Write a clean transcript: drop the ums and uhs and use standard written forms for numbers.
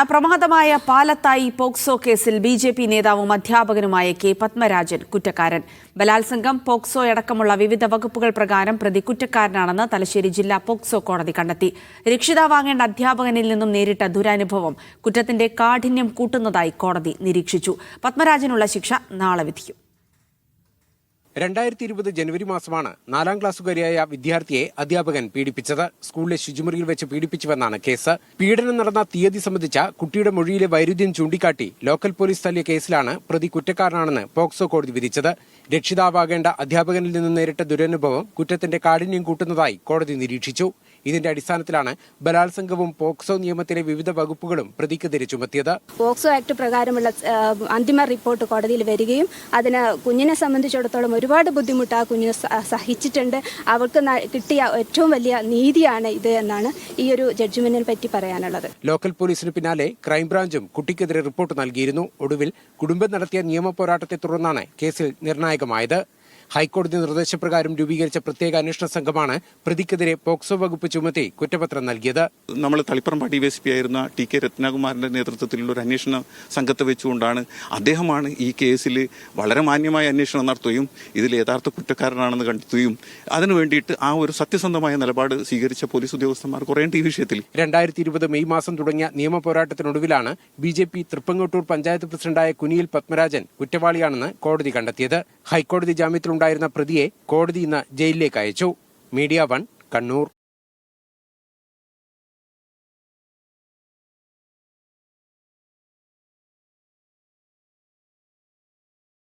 പ്രമാദമായ Palathayi POCSO കേസിൽ BJP. നേതാവും അധ്യാപകനുമായ K Padmarajan കുറ്റക്കാരൻ. ബലാത്സംഗം, പോക്സോ അടക്കമുള്ള വിവിധ വകുപ്പുകൾ പ്രകാരം പ്രതി കുറ്റക്കാരനാണെന്ന് തലശ്ശേരി ജില്ലാ പോക്സോ കോടതി കണ്ടെത്തി. രക്ഷിതാവാകേണ്ട അധ്യാപകനിൽ നിന്നും നേരിട്ട ദുരനുഭവം കുറ്റത്തിന്റെ കാഠിന്യം കൂട്ടുന്നതായി കോടതി നിരീക്ഷിച്ചു. പത്മരാജനുള്ള ശിക്ഷ നാളെ വിധിക്കും. 2020 ജനുവരി മാസമാണ് 4ാം ക്ലാസ്സുകാരിയായ വിദ്യാർത്ഥിയെ അധ്യാപകൻ പീഡിപ്പിച്ചത്. സ്കൂളിലെ ശുചിമുറിയിൽ വെച്ച് പീഡിപ്പിച്ചുവെന്നാണ് കേസ്. പീഡനം നടന്ന തീയതി സംബന്ധിച്ച കുട്ടിയുടെ മൊഴിയിലെ വൈരുദ്ധ്യം ചൂണ്ടിക്കാട്ടി ലോക്കൽ പോലീസ് തള്ളിയ കേസിലാണ് പ്രതി കുറ്റക്കാരനാണെന്ന് പോക്സോ കോടതി വിധിച്ചത്. രക്ഷിതാവാകേണ്ട അധ്യാപകനിൽ നിന്ന് നേരിട്ട ദുരനുഭവം കുറ്റത്തിന്റെ കാഠിന്യം കൂട്ടുന്നതായി കോടതി നിരീക്ഷിച്ചു. ഇതിന്റെ അടിസ്ഥാനത്തിലാണ് ബലാത്സംഗവും പോക്സോ നിയമത്തിലെ വിവിധ വകുപ്പുകളും പ്രതിക്കെതിരെ ചുമത്തിയത്. പോക്സോ ആക്ട് പ്രകാരമുള്ള അന്തിമ റിപ്പോർട്ട് കോടതിയിൽ വരികയും അതിന് കുഞ്ഞിനെ സംബന്ധിച്ചിടത്തോളം ഒരുപാട് ബുദ്ധിമുട്ട് ആ കുഞ്ഞിന് സഹിച്ചിട്ടുണ്ട്. അവർക്ക് കിട്ടിയ ഏറ്റവും വലിയ നീതിയാണ് ഇത് എന്നാണ് ഈ ഒരു ജഡ്ജ്മെന്റിനെ പറ്റി പറയാനുള്ളത്. ലോക്കൽ പോലീസിന് പിന്നാലെ ക്രൈംബ്രാഞ്ചും കുട്ടിക്കെതിരെ റിപ്പോർട്ട് നൽകിയിരുന്നു. ഒടുവിൽ കുടുംബം നടത്തിയ നിയമ പോരാട്ടത്തെ തുടർന്നാണ് കേസിൽ നിർണായകമായത്. ഹൈക്കോടതി നിർദ്ദേശപ്രകാരം രൂപീകരിച്ച പ്രത്യേക അന്വേഷണ സംഘമാണ് പ്രതിക്കെതിരെ പോക്സോ വകുപ്പ് ചുമത്തി കുറ്റപത്രം നൽകിയത്. നമ്മൾ തളിപ്പറമ്പ് ഡിവൈഎസ്പി ആയിരുന്ന ടി.കെ. രത്നകുമാറിന്റെ നേതൃത്വത്തിലുള്ള ഒരു അന്വേഷണ സംഘത്തെ വെച്ചുകൊണ്ടാണ് അദ്ദേഹമാണ് ഈ കേസിൽ വളരെ മാന്യമായ അന്വേഷണം നടത്തുകയും ഇതിൽ യഥാർത്ഥ കുറ്റക്കാരനാണെന്ന് കണ്ടെത്തുകയും അതിനു വേണ്ടിയിട്ട് ആ ഒരു സത്യസന്ധമായ നിലപാട് സ്വീകരിച്ച പോലീസ് ഉദ്യോഗസ്ഥന്മാർ കുറേയുണ്ട് ഈ വിഷയത്തിൽ. 2020 മെയ് മാസം തുടങ്ങിയ നിയമ പോരാട്ടത്തിനൊടുവിലാണ് ബി.ജെ.പി. തൃപ്പങ്ങോട്ടൂർ പഞ്ചായത്ത് പ്രസിഡന്റായ കുനിയിൽ പത്മരാജൻ കുറ്റവാളിയാണെന്ന് കോടതി കണ്ടെത്തിയത്. ഹൈക്കോടതി ജാമ്യത്തിലുണ്ടായിരുന്ന പ്രതിയെ കോടതി ഇന്ന് ജയിലിലേക്ക് അയച്ചു. മീഡിയ 1 കണ്ണൂർ.